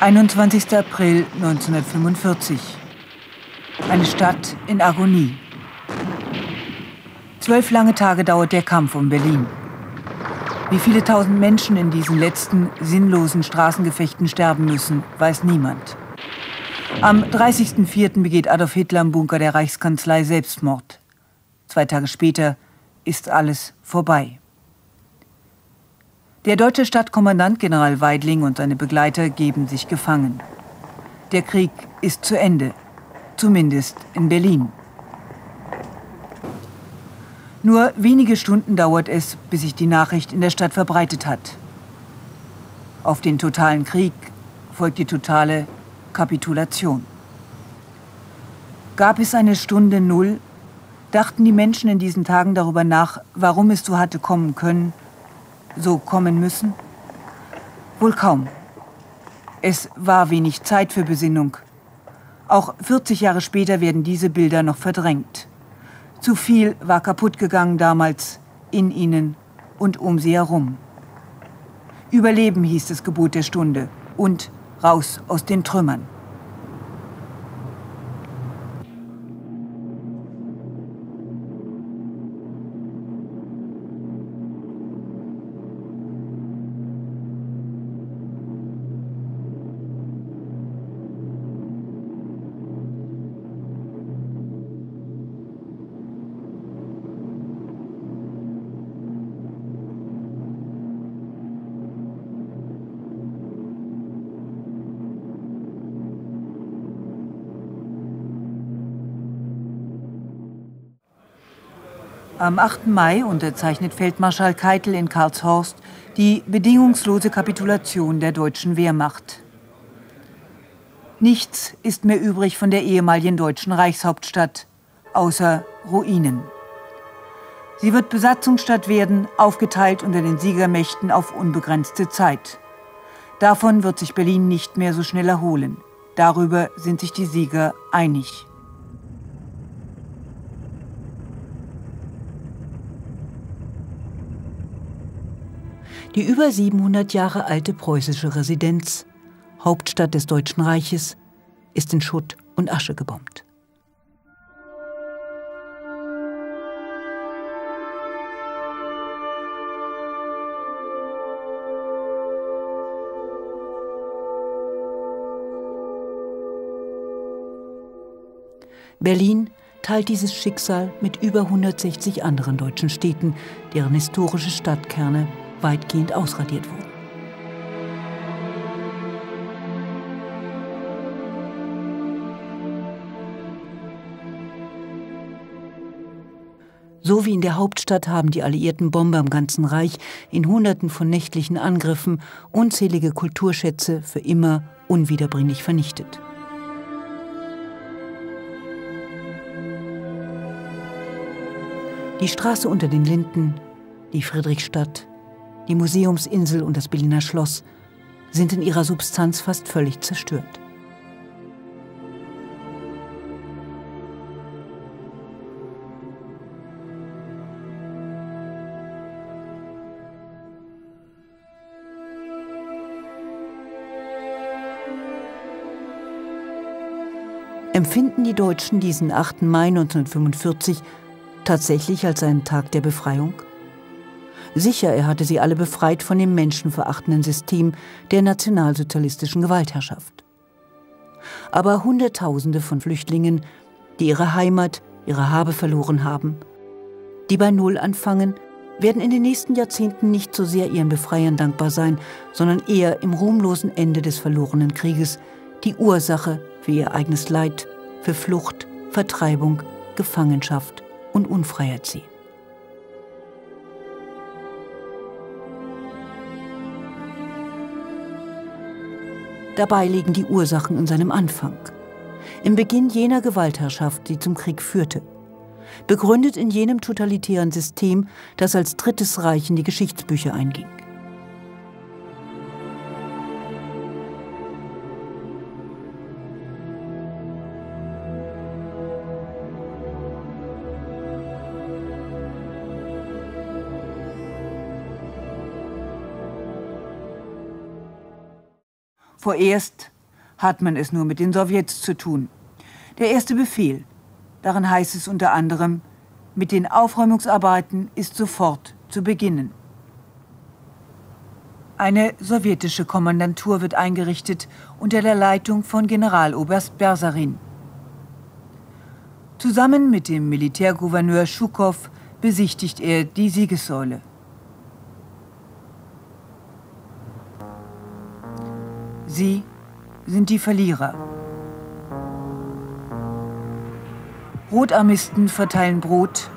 21. April 1945. Eine Stadt in Agonie. 12 lange Tage dauert der Kampf um Berlin. Wie viele tausend Menschen in diesen letzten, sinnlosen Straßengefechten sterben müssen, weiß niemand. Am 30.04. begeht Adolf Hitler im Bunker der Reichskanzlei Selbstmord. 2 Tage später ist alles vorbei. Der deutsche Stadtkommandant General Weidling und seine Begleiter geben sich gefangen. Der Krieg ist zu Ende, zumindest in Berlin. Nur wenige Stunden dauert es, bis sich die Nachricht in der Stadt verbreitet hat. Auf den totalen Krieg folgt die totale Kapitulation. Gab es eine Stunde Null, dachten die Menschen in diesen Tagen darüber nach, warum es so hatte kommen können, so kommen müssen? Wohl kaum. Es war wenig Zeit für Besinnung. Auch 40 Jahre später werden diese Bilder noch verdrängt. Zu viel war kaputt gegangen damals, in ihnen und um sie herum. Überleben hieß das Gebot der Stunde und raus aus den Trümmern. Am 8. Mai unterzeichnet Feldmarschall Keitel in Karlshorst die bedingungslose Kapitulation der deutschen Wehrmacht. Nichts ist mehr übrig von der ehemaligen deutschen Reichshauptstadt, außer Ruinen. Sie wird Besatzungsstadt werden, aufgeteilt unter den Siegermächten auf unbegrenzte Zeit. Davon wird sich Berlin nicht mehr so schnell erholen. Darüber sind sich die Sieger einig. Die über 700 Jahre alte preußische Residenz, Hauptstadt des Deutschen Reiches, ist in Schutt und Asche gebombt. Berlin teilt dieses Schicksal mit über 160 anderen deutschen Städten, deren historische Stadtkerne weitgehend ausradiert wurden. So wie in der Hauptstadt haben die alliierten Bomber im ganzen Reich in Hunderten von nächtlichen Angriffen unzählige Kulturschätze für immer unwiederbringlich vernichtet. Die Straße unter den Linden, die Friedrichstadt, die Museumsinsel und das Berliner Schloss sind in ihrer Substanz fast völlig zerstört. Empfinden die Deutschen diesen 8. Mai 1945 tatsächlich als einen Tag der Befreiung? Sicher, er hatte sie alle befreit von dem menschenverachtenden System der nationalsozialistischen Gewaltherrschaft. Aber Hunderttausende von Flüchtlingen, die ihre Heimat, ihre Habe verloren haben, die bei Null anfangen, werden in den nächsten Jahrzehnten nicht so sehr ihren Befreiern dankbar sein, sondern eher im ruhmlosen Ende des verlorenen Krieges die Ursache für ihr eigenes Leid, für Flucht, Vertreibung, Gefangenschaft und Unfreiheit sehen. Dabei liegen die Ursachen in seinem Anfang, im Beginn jener Gewaltherrschaft, die zum Krieg führte, begründet in jenem totalitären System, das als Drittes Reich in die Geschichtsbücher einging. Vorerst hat man es nur mit den Sowjets zu tun. Der erste Befehl, darin heißt es unter anderem, mit den Aufräumungsarbeiten ist sofort zu beginnen. Eine sowjetische Kommandantur wird eingerichtet unter der Leitung von Generaloberst Bersarin. Zusammen mit dem Militärgouverneur Schukow besichtigt er die Siegessäule. Sie sind die Verlierer. Rotarmisten verteilen Brot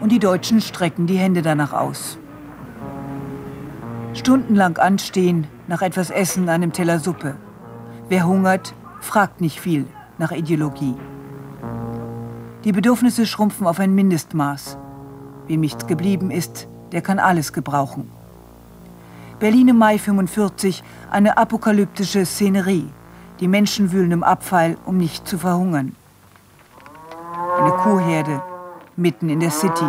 und die Deutschen strecken die Hände danach aus. Stundenlang anstehen, nach etwas Essen, einem Teller Suppe. Wer hungert, fragt nicht viel nach Ideologie. Die Bedürfnisse schrumpfen auf ein Mindestmaß. Wem nichts geblieben ist, der kann alles gebrauchen. Berlin im Mai 1945, eine apokalyptische Szenerie. Die Menschen wühlen im Abfall, um nicht zu verhungern. Eine Kuhherde mitten in der City.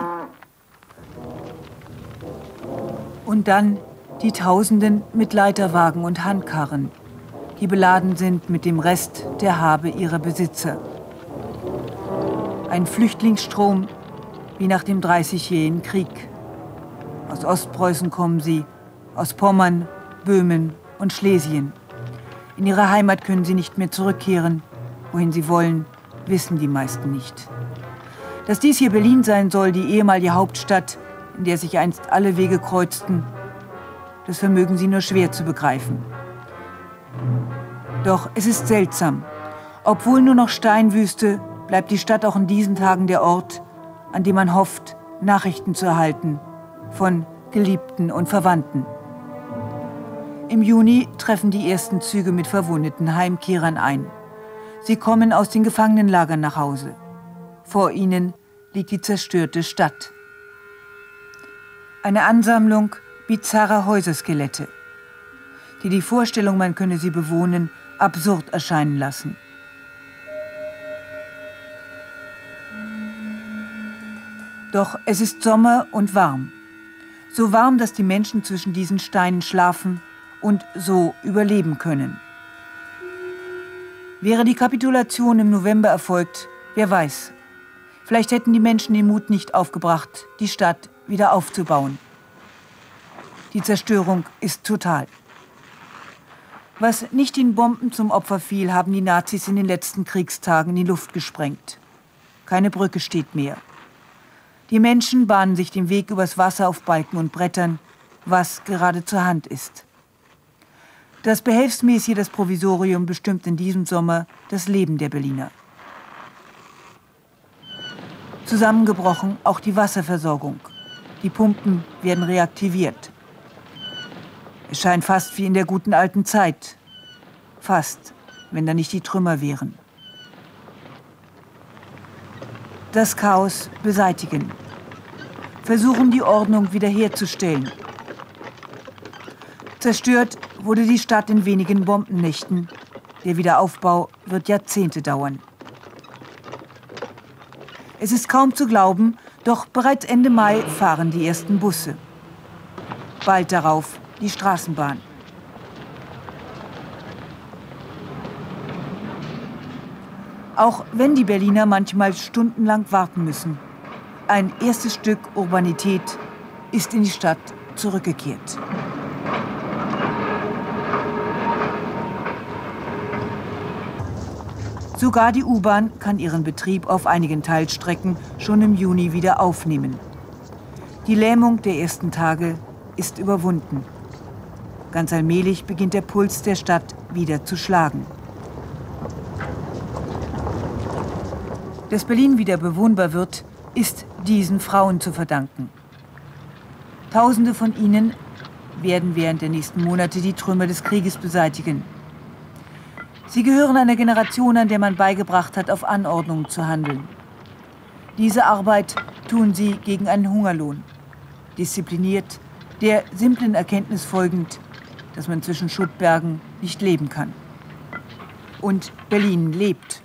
Und dann die Tausenden mit Leiterwagen und Handkarren, die beladen sind mit dem Rest der Habe ihrer Besitzer. Ein Flüchtlingsstrom wie nach dem Dreißigjährigen Krieg. Aus Ostpreußen kommen sie, aus Pommern, Böhmen und Schlesien. In ihre Heimat können sie nicht mehr zurückkehren. Wohin sie wollen, wissen die meisten nicht. Dass dies hier Berlin sein soll, die ehemalige Hauptstadt, in der sich einst alle Wege kreuzten, das vermögen sie nur schwer zu begreifen. Doch es ist seltsam. Obwohl nur noch Steinwüste, bleibt die Stadt auch in diesen Tagen der Ort, an dem man hofft, Nachrichten zu erhalten von Geliebten und Verwandten. Im Juni treffen die ersten Züge mit verwundeten Heimkehrern ein. Sie kommen aus den Gefangenenlagern nach Hause. Vor ihnen liegt die zerstörte Stadt. Eine Ansammlung bizarrer Häuserskelette, die die Vorstellung, man könne sie bewohnen, absurd erscheinen lassen. Doch es ist Sommer und warm. So warm, dass die Menschen zwischen diesen Steinen schlafen und so überleben können. Wäre die Kapitulation im November erfolgt, wer weiß. Vielleicht hätten die Menschen den Mut nicht aufgebracht, die Stadt wieder aufzubauen. Die Zerstörung ist total. Was nicht den Bomben zum Opfer fiel, haben die Nazis in den letzten Kriegstagen in die Luft gesprengt. Keine Brücke steht mehr. Die Menschen bahnen sich den Weg übers Wasser auf Balken und Brettern, was gerade zur Hand ist. Das behelfsmäßige, das Provisorium bestimmt in diesem Sommer das Leben der Berliner. Zusammengebrochen auch die Wasserversorgung. Die Pumpen werden reaktiviert. Es scheint fast wie in der guten alten Zeit. Fast, wenn da nicht die Trümmer wären. Das Chaos beseitigen. Versuchen, die Ordnung wiederherzustellen. Zerstört wurde die Stadt in wenigen Bombennächten. Der Wiederaufbau wird Jahrzehnte dauern. Es ist kaum zu glauben, doch bereits Ende Mai fahren die ersten Busse. Bald darauf die Straßenbahn. Auch wenn die Berliner manchmal stundenlang warten müssen. Ein erstes Stück Urbanität ist in die Stadt zurückgekehrt. Sogar die U-Bahn kann ihren Betrieb auf einigen Teilstrecken schon im Juni wieder aufnehmen. Die Lähmung der ersten Tage ist überwunden. Ganz allmählich beginnt der Puls der Stadt wieder zu schlagen. Dass Berlin wieder bewohnbar wird, ist diesen Frauen zu verdanken. Tausende von ihnen werden während der nächsten Monate die Trümmer des Krieges beseitigen. Sie gehören einer Generation, an der man beigebracht hat, auf Anordnung zu handeln. Diese Arbeit tun sie gegen einen Hungerlohn. Diszipliniert, der simplen Erkenntnis folgend, dass man zwischen Schuttbergen nicht leben kann. Und Berlin lebt.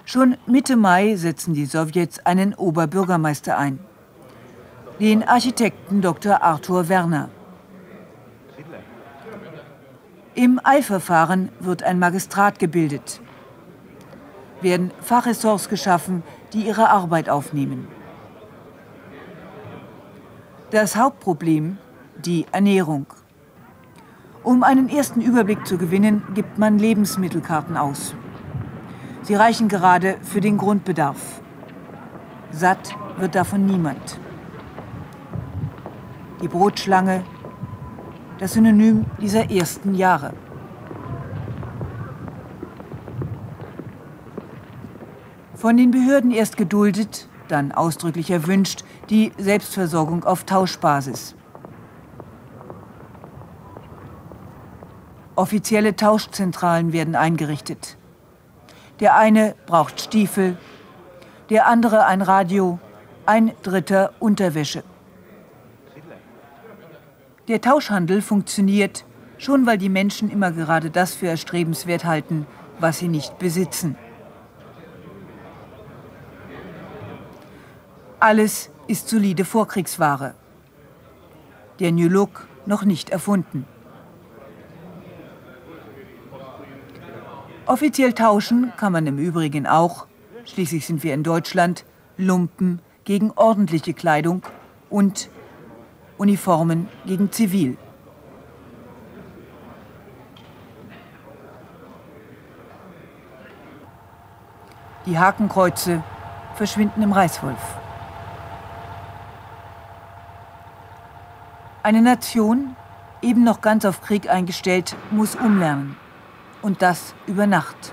Schon Mitte Mai setzen die Sowjets einen Oberbürgermeister ein. Den Architekten Dr. Arthur Werner. Im Eilverfahren wird ein Magistrat gebildet. Werden Fachressorts geschaffen, die ihre Arbeit aufnehmen. Das Hauptproblem: die Ernährung. Um einen ersten Überblick zu gewinnen, gibt man Lebensmittelkarten aus. Sie reichen gerade für den Grundbedarf. Satt wird davon niemand. Die Brotschlange, das Synonym dieser ersten Jahre. Von den Behörden erst geduldet, dann ausdrücklich erwünscht, die Selbstversorgung auf Tauschbasis. Offizielle Tauschzentralen werden eingerichtet. Der eine braucht Stiefel, der andere ein Radio, ein dritter Unterwäsche. Der Tauschhandel funktioniert, schon weil die Menschen immer gerade das für erstrebenswert halten, was sie nicht besitzen. Alles ist solide Vorkriegsware. Der New Look noch nicht erfunden. Offiziell tauschen kann man im Übrigen auch, schließlich sind wir in Deutschland, Lumpen gegen ordentliche Kleidung und Uniformen gegen Zivil. Die Hakenkreuze verschwinden im Reißwolf. Eine Nation, eben noch ganz auf Krieg eingestellt, muss umlernen. Und das über Nacht.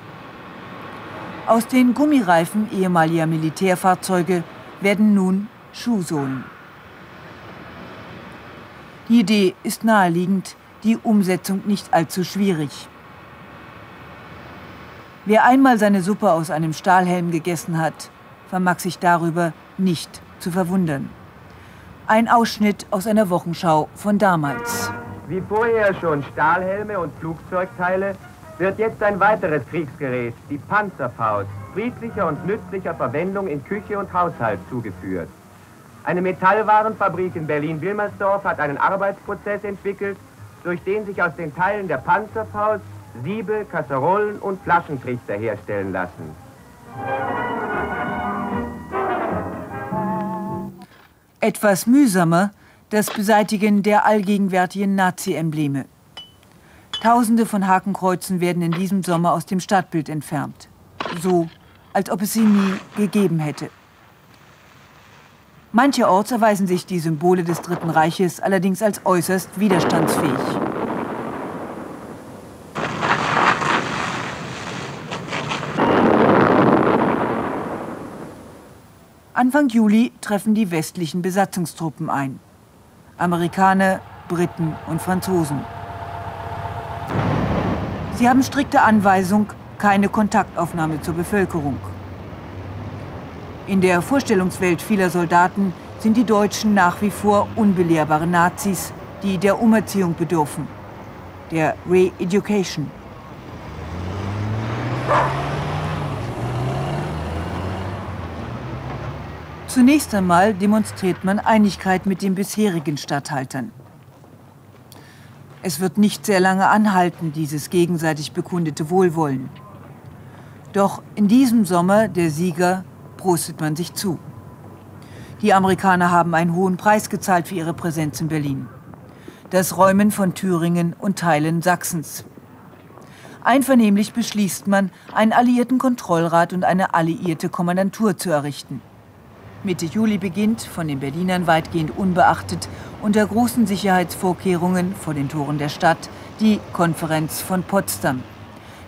Aus den Gummireifen ehemaliger Militärfahrzeuge werden nun Schuhsohlen. Die Idee ist naheliegend, die Umsetzung nicht allzu schwierig. Wer einmal seine Suppe aus einem Stahlhelm gegessen hat, vermag sich darüber nicht zu verwundern. Ein Ausschnitt aus einer Wochenschau von damals. Wie vorher schon Stahlhelme und Flugzeugteile, wird jetzt ein weiteres Kriegsgerät, die Panzerfaust, friedlicher und nützlicher Verwendung in Küche und Haushalt zugeführt. Eine Metallwarenfabrik in Berlin-Wilmersdorf hat einen Arbeitsprozess entwickelt, durch den sich aus den Teilen der Panzerfaust Siebe, Kasserollen und Flaschentrichter herstellen lassen. Etwas mühsamer das Beseitigen der allgegenwärtigen Nazi-Embleme. Tausende von Hakenkreuzen werden in diesem Sommer aus dem Stadtbild entfernt. So, als ob es sie nie gegeben hätte. Mancherorts erweisen sich die Symbole des Dritten Reiches allerdings als äußerst widerstandsfähig. Anfang Juli treffen die westlichen Besatzungstruppen ein. Amerikaner, Briten und Franzosen. Sie haben strikte Anweisung, keine Kontaktaufnahme zur Bevölkerung. In der Vorstellungswelt vieler Soldaten sind die Deutschen nach wie vor unbelehrbare Nazis, die der Umerziehung bedürfen, der Re-Education. Zunächst einmal demonstriert man Einigkeit mit den bisherigen Statthaltern. Es wird nicht sehr lange anhalten, dieses gegenseitig bekundete Wohlwollen. Doch in diesem Sommer der Sieger prostet man sich zu. Die Amerikaner haben einen hohen Preis gezahlt für ihre Präsenz in Berlin. Das Räumen von Thüringen und Teilen Sachsens. Einvernehmlich beschließt man, einen alliierten Kontrollrat und eine alliierte Kommandantur zu errichten. Mitte Juli beginnt, von den Berlinern weitgehend unbeachtet, unter großen Sicherheitsvorkehrungen vor den Toren der Stadt, die Konferenz von Potsdam.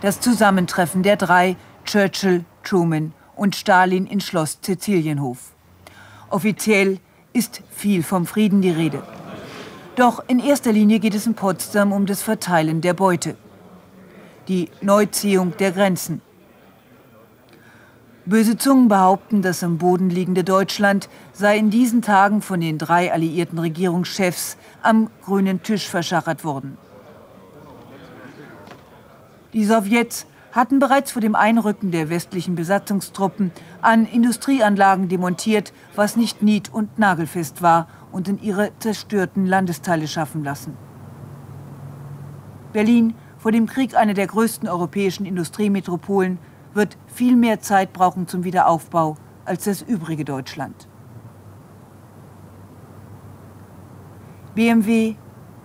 Das Zusammentreffen der drei, Churchill, Truman und Stalin in Schloss Cäcilienhof. Offiziell ist viel vom Frieden die Rede. Doch in erster Linie geht es in Potsdam um das Verteilen der Beute. Die Neuziehung der Grenzen. Böse Zungen behaupten, das am Boden liegende Deutschland sei in diesen Tagen von den drei alliierten Regierungschefs am grünen Tisch verschachert worden. Die Sowjets hatten bereits vor dem Einrücken der westlichen Besatzungstruppen an Industrieanlagen demontiert, was nicht nied- und nagelfest war, und in ihre zerstörten Landesteile schaffen lassen. Berlin vor dem Krieg eine der größten europäischen Industriemetropolen, wird viel mehr Zeit brauchen zum Wiederaufbau als das übrige Deutschland. BMW,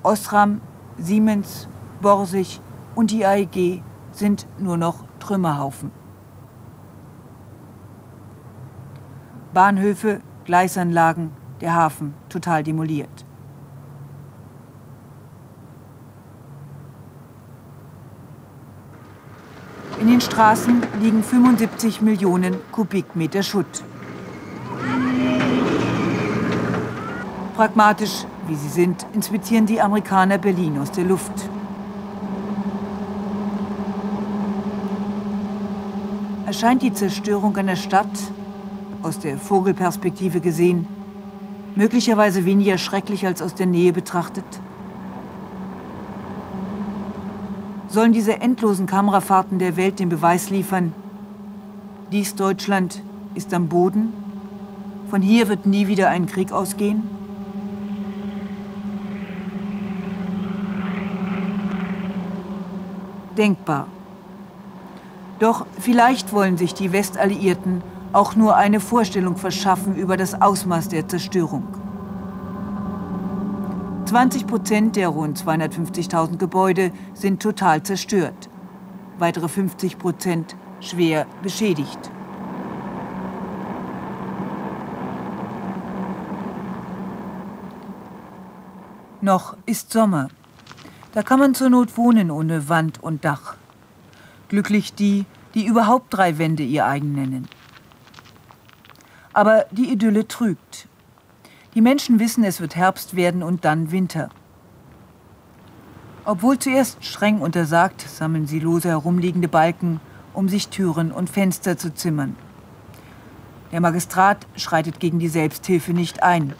Osram, Siemens, Borsig und die AEG sind nur noch Trümmerhaufen. Bahnhöfe, Gleisanlagen, der Hafen total demoliert. In den Straßen liegen 75 Millionen Kubikmeter Schutt. Pragmatisch, wie sie sind, inspizieren die Amerikaner Berlin aus der Luft. Erscheint die Zerstörung einer Stadt, aus der Vogelperspektive gesehen, möglicherweise weniger schrecklich als aus der Nähe betrachtet? Sollen diese endlosen Kamerafahrten der Welt den Beweis liefern, dies Deutschland ist am Boden, von hier wird nie wieder ein Krieg ausgehen? Denkbar. Doch vielleicht wollen sich die Westalliierten auch nur eine Vorstellung verschaffen über das Ausmaß der Zerstörung. 20% der rund 250.000 Gebäude sind total zerstört, weitere 50% schwer beschädigt. Noch ist Sommer. Da kann man zur Not wohnen ohne Wand und Dach. Glücklich die, die überhaupt 3 Wände ihr eigen nennen. Aber die Idylle trügt. Die Menschen wissen, es wird Herbst werden und dann Winter. Obwohl zuerst streng untersagt, sammeln sie lose herumliegende Balken, um sich Türen und Fenster zu zimmern. Der Magistrat schreitet gegen die Selbsthilfe nicht ein.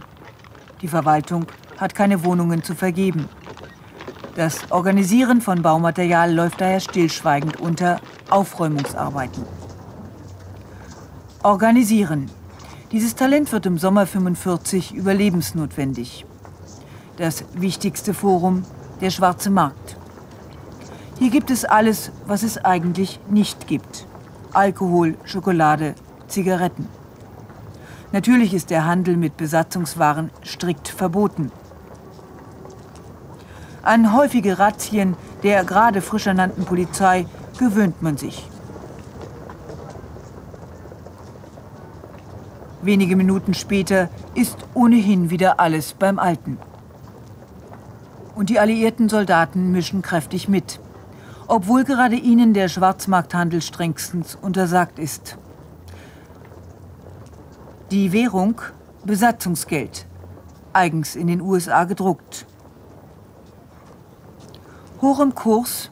Die Verwaltung hat keine Wohnungen zu vergeben. Das Organisieren von Baumaterial läuft daher stillschweigend unter Aufräumungsarbeiten. Organisieren. Dieses Talent wird im Sommer 45 überlebensnotwendig. Das wichtigste Forum, der schwarze Markt. Hier gibt es alles, was es eigentlich nicht gibt. Alkohol, Schokolade, Zigaretten. Natürlich ist der Handel mit Besatzungswaren strikt verboten. An häufige Razzien der gerade frisch ernannten Polizei gewöhnt man sich. Wenige Minuten später ist ohnehin wieder alles beim Alten. Und die alliierten Soldaten mischen kräftig mit, obwohl gerade ihnen der Schwarzmarkthandel strengstens untersagt ist. Die Währung, Besatzungsgeld, eigens in den USA gedruckt. Hoch im Kurs,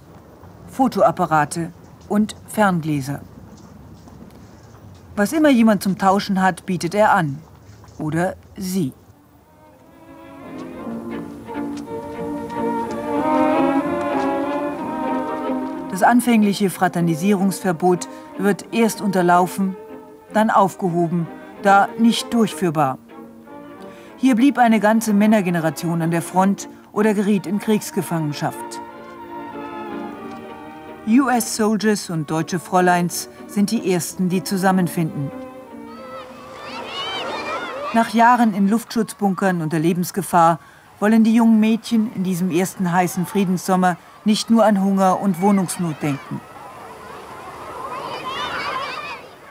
Fotoapparate und Ferngläser. Was immer jemand zum Tauschen hat, bietet er an. Oder sie. Das anfängliche Fraternisierungsverbot wird erst unterlaufen, dann aufgehoben, da nicht durchführbar. Hier blieb eine ganze Männergeneration an der Front oder geriet in Kriegsgefangenschaft. US-Soldiers und deutsche Fräuleins sind die ersten, die zusammenfinden. Nach Jahren in Luftschutzbunkern unter Lebensgefahr wollen die jungen Mädchen in diesem ersten heißen Friedenssommer nicht nur an Hunger und Wohnungsnot denken.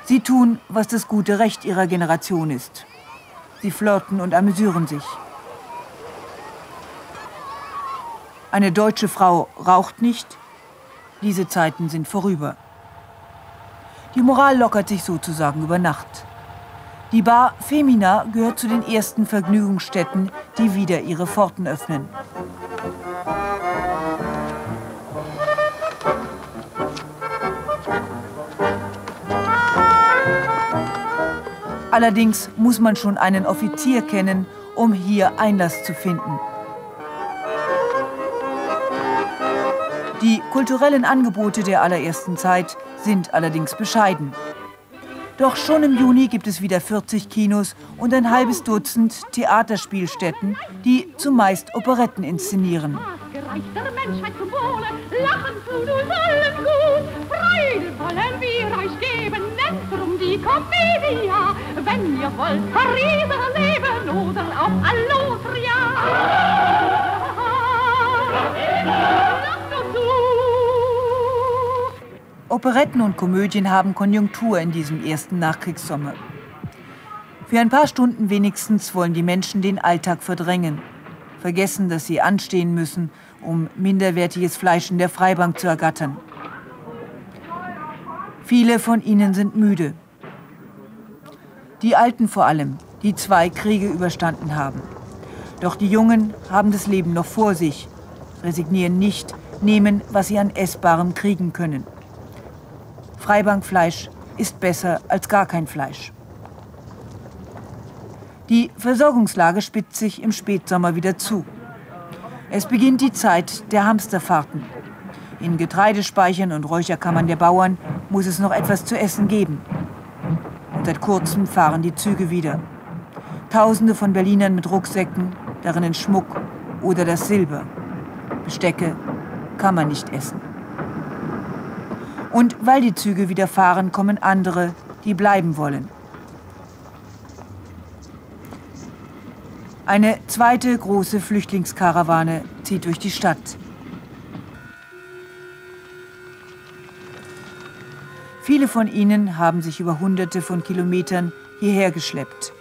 Sie tun, was das gute Recht ihrer Generation ist. Sie flirten und amüsieren sich. Eine deutsche Frau raucht nicht. Diese Zeiten sind vorüber. Die Moral lockert sich sozusagen über Nacht. Die Bar Femina gehört zu den ersten Vergnügungsstätten, die wieder ihre Pforten öffnen. Allerdings muss man schon einen Offizier kennen, um hier Einlass zu finden. Die kulturellen Angebote der allerersten Zeit sind allerdings bescheiden. Doch schon im Juni gibt es wieder 40 Kinos und ein halbes Dutzend Theaterspielstätten, die zumeist Operetten inszenieren. Reich der Menschheit zum Wohle, lachen tut uns allen gut. Freude wollen wir euch geben, nennt drum die Commedia. Wenn ihr wollt, Pariser leben oder auf Allotria. Lacht nur zu. Operetten und Komödien haben Konjunktur in diesem ersten Nachkriegssommer. Für ein paar Stunden wenigstens wollen die Menschen den Alltag verdrängen, vergessen, dass sie anstehen müssen, um minderwertiges Fleisch in der Freibank zu ergattern. Viele von ihnen sind müde. Die Alten vor allem, die 2 Kriege überstanden haben. Doch die Jungen haben das Leben noch vor sich, resignieren nicht, nehmen, was sie an Essbarem kriegen können. Freibankfleisch ist besser als gar kein Fleisch. Die Versorgungslage spitzt sich im Spätsommer wieder zu. Es beginnt die Zeit der Hamsterfahrten. In Getreidespeichern und Räucherkammern der Bauern muss es noch etwas zu essen geben. Und seit kurzem fahren die Züge wieder. Tausende von Berlinern mit Rucksäcken, darin Schmuck oder das Silber. Bestecke kann man nicht essen. Und weil die Züge wieder fahren, kommen andere, die bleiben wollen. Eine zweite große Flüchtlingskarawane zieht durch die Stadt. Viele von ihnen haben sich über Hunderte von Kilometern hierher geschleppt.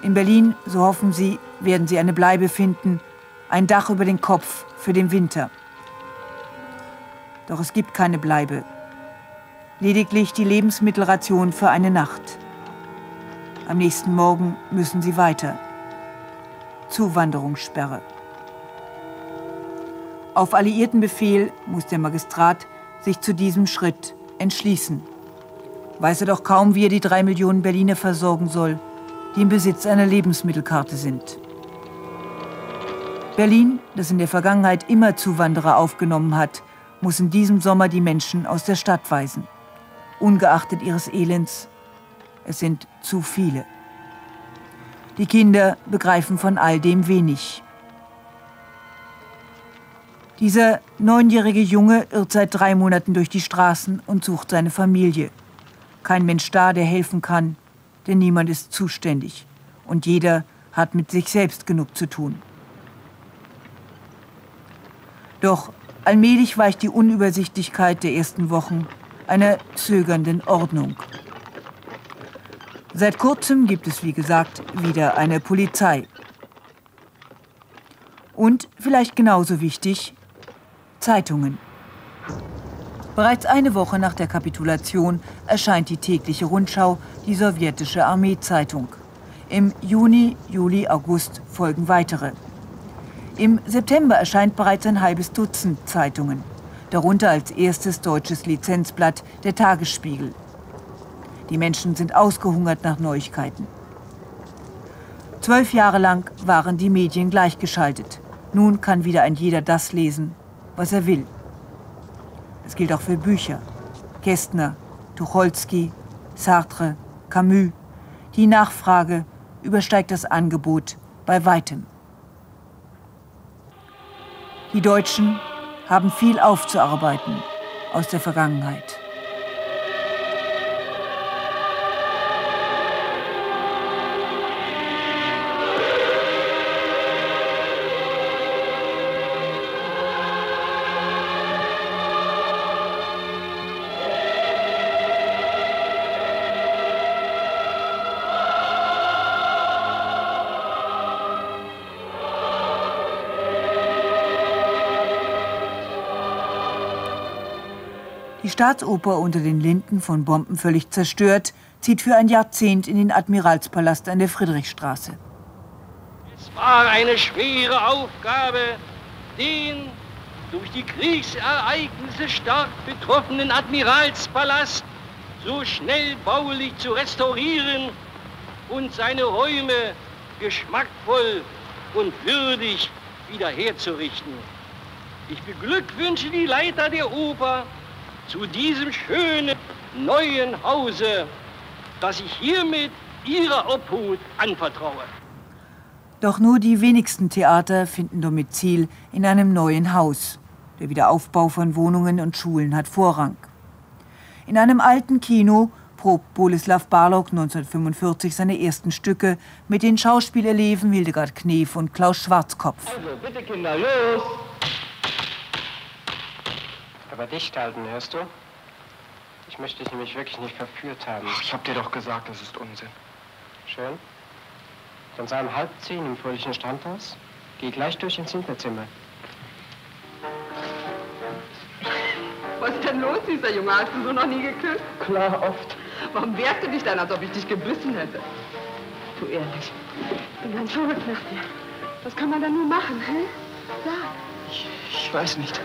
In Berlin, so hoffen sie, werden sie eine Bleibe finden, ein Dach über den Kopf für den Winter. Doch es gibt keine Bleibe. Lediglich die Lebensmittelration für eine Nacht. Am nächsten Morgen müssen sie weiter. Zuwanderungssperre. Auf alliierten Befehl muss der Magistrat sich zu diesem Schritt entschließen. Weiß er doch kaum, wie er die 3 Millionen Berliner versorgen soll, die im Besitz einer Lebensmittelkarte sind. Berlin, das in der Vergangenheit immer Zuwanderer aufgenommen hat, muss in diesem Sommer die Menschen aus der Stadt weisen. Ungeachtet ihres Elends, es sind zu viele. Die Kinder begreifen von all dem wenig. Dieser 9-jährige Junge irrt seit 3 Monaten durch die Straßen und sucht seine Familie. Kein Mensch da, der helfen kann, denn niemand ist zuständig. Und jeder hat mit sich selbst genug zu tun. Doch allmählich weicht die Unübersichtlichkeit der ersten Wochen einer zögernden Ordnung. Seit kurzem gibt es, wie gesagt, wieder eine Polizei. Und, vielleicht genauso wichtig, Zeitungen. Bereits eine Woche nach der Kapitulation erscheint die tägliche Rundschau, die sowjetische Armeezeitung. Im Juni, Juli, August folgen weitere. Im September erscheint bereits ein halbes Dutzend Zeitungen, darunter als erstes deutsches Lizenzblatt der Tagesspiegel. Die Menschen sind ausgehungert nach Neuigkeiten. 12 Jahre lang waren die Medien gleichgeschaltet. Nun kann wieder ein jeder das lesen, was er will. Das gilt auch für Bücher. Kästner, Tucholsky, Sartre, Camus. Die Nachfrage übersteigt das Angebot bei weitem. Die Deutschen haben viel aufzuarbeiten aus der Vergangenheit. Die Staatsoper unter den Linden, von Bomben völlig zerstört, zieht für ein Jahrzehnt in den Admiralspalast an der Friedrichstraße. Es war eine schwere Aufgabe, den durch die Kriegsereignisse stark betroffenen Admiralspalast so schnell baulich zu restaurieren und seine Räume geschmackvoll und würdig wiederherzurichten. Ich beglückwünsche die Leiter der Oper zu diesem schönen neuen Hause, das ich hiermit ihrer Obhut anvertraue. Doch nur die wenigsten Theater finden Domizil in einem neuen Haus. Der Wiederaufbau von Wohnungen und Schulen hat Vorrang. In einem alten Kino probt Boleslav Barlog 1945 seine ersten Stücke mit den Schauspieleleven Hildegard Knef und Klaus Schwarzkopf. Also, bitte Kinder, los! Aber dicht halten, hörst du? Ich möchte dich nämlich wirklich nicht verführt haben. Ach, ich hab dir doch gesagt, das ist Unsinn. Schön. Dann sei um 9:30 im fröhlichen Strandhaus. Geh gleich durch ins Hinterzimmer. Was ist denn los, süßer Junge? Hast du so noch nie geküsst? Klar, oft. Warum wehrst du dich dann, als ob ich dich gebissen hätte? Du ehrlich, ich bin ganz verrückt nach dir. Was kann man dann nur machen, hä? Sag. Ich weiß nicht.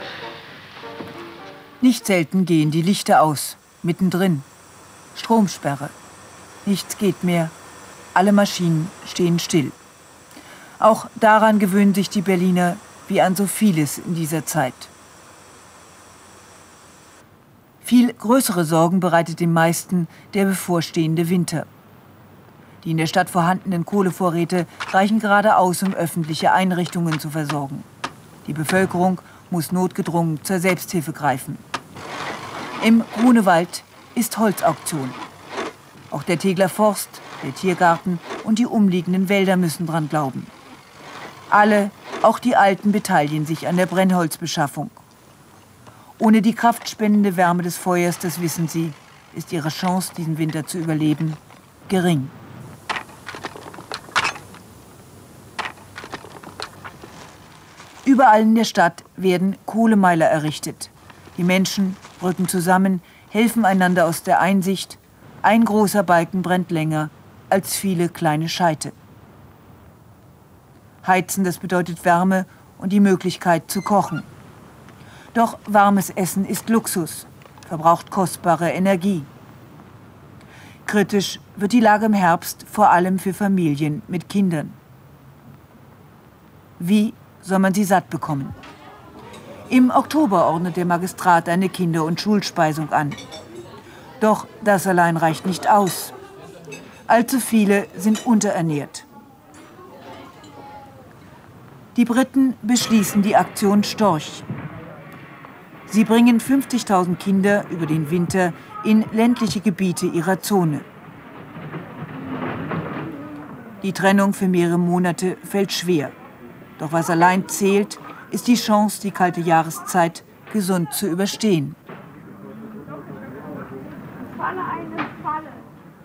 Nicht selten gehen die Lichter aus, mittendrin. Stromsperre. Nichts geht mehr. Alle Maschinen stehen still. Auch daran gewöhnen sich die Berliner, wie an so vieles in dieser Zeit. Viel größere Sorgen bereitet den meisten der bevorstehende Winter. Die in der Stadt vorhandenen Kohlevorräte reichen gerade aus, um öffentliche Einrichtungen zu versorgen. Die Bevölkerung muss notgedrungen zur Selbsthilfe greifen. Im Grunewald ist Holzauktion. Auch der Tegler Forst, der Tiergarten und die umliegenden Wälder müssen dran glauben. Alle, auch die Alten, beteiligen sich an der Brennholzbeschaffung. Ohne die kraftspendende Wärme des Feuers, das wissen sie, ist ihre Chance, diesen Winter zu überleben, gering. Überall in der Stadt werden Kohlemeiler errichtet. Die Menschen rücken zusammen, helfen einander aus der Einsicht. Ein großer Balken brennt länger als viele kleine Scheite. Heizen, das bedeutet Wärme und die Möglichkeit zu kochen. Doch warmes Essen ist Luxus, verbraucht kostbare Energie. Kritisch wird die Lage im Herbst, vor allem für Familien mit Kindern. Wie soll man sie satt bekommen? Im Oktober ordnet der Magistrat eine Kinder- und Schulspeisung an. Doch das allein reicht nicht aus. Allzu viele sind unterernährt. Die Briten beschließen die Aktion Storch. Sie bringen 50.000 Kinder über den Winter in ländliche Gebiete ihrer Zone. Die Trennung für mehrere Monate fällt schwer. Doch was allein zählt, ist die Chance, die kalte Jahreszeit gesund zu überstehen.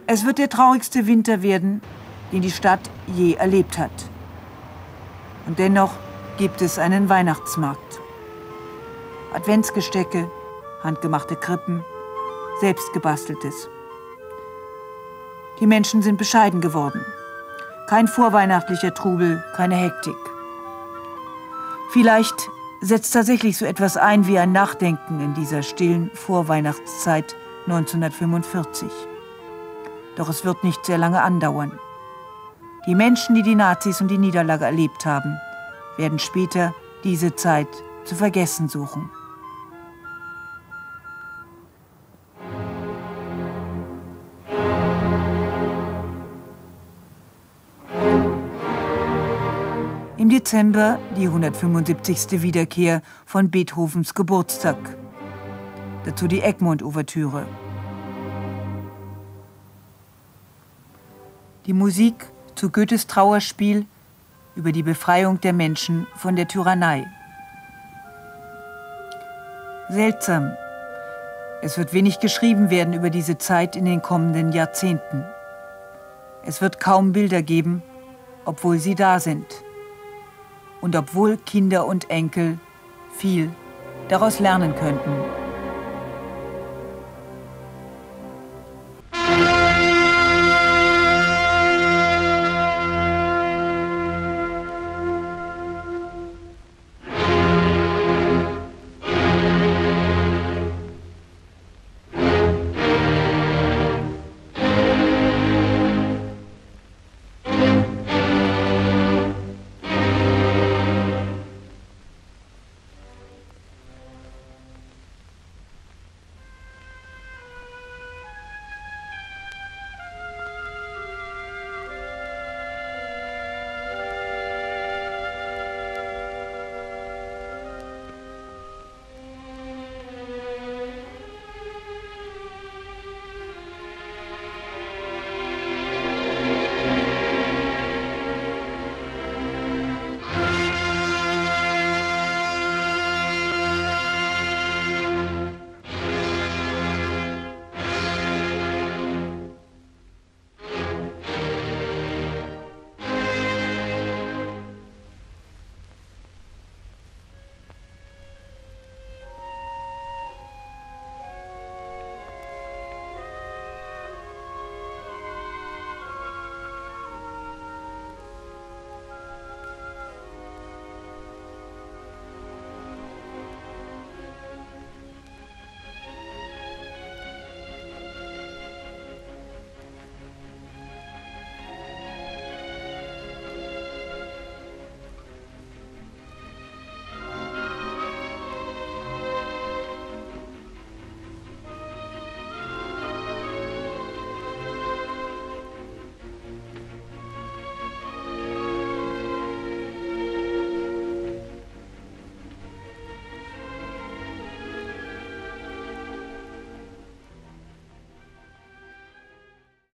Es wird der traurigste Winter werden, den die Stadt je erlebt hat. Und dennoch gibt es einen Weihnachtsmarkt. Adventsgestecke, handgemachte Krippen, selbstgebasteltes. Die Menschen sind bescheiden geworden. Kein vorweihnachtlicher Trubel, keine Hektik. Vielleicht setzt tatsächlich so etwas ein wie ein Nachdenken in dieser stillen Vorweihnachtszeit 1945. Doch es wird nicht sehr lange andauern. Die Menschen, die die Nazis und die Niederlage erlebt haben, werden später diese Zeit zu vergessen suchen. Im Dezember die 175. Wiederkehr von Beethovens Geburtstag. Dazu die Egmont-Ouvertüre. Die Musik zu Goethes Trauerspiel über die Befreiung der Menschen von der Tyrannei. Seltsam. Es wird wenig geschrieben werden über diese Zeit in den kommenden Jahrzehnten. Es wird kaum Bilder geben, obwohl sie da sind. Und obwohl Kinder und Enkel viel daraus lernen könnten.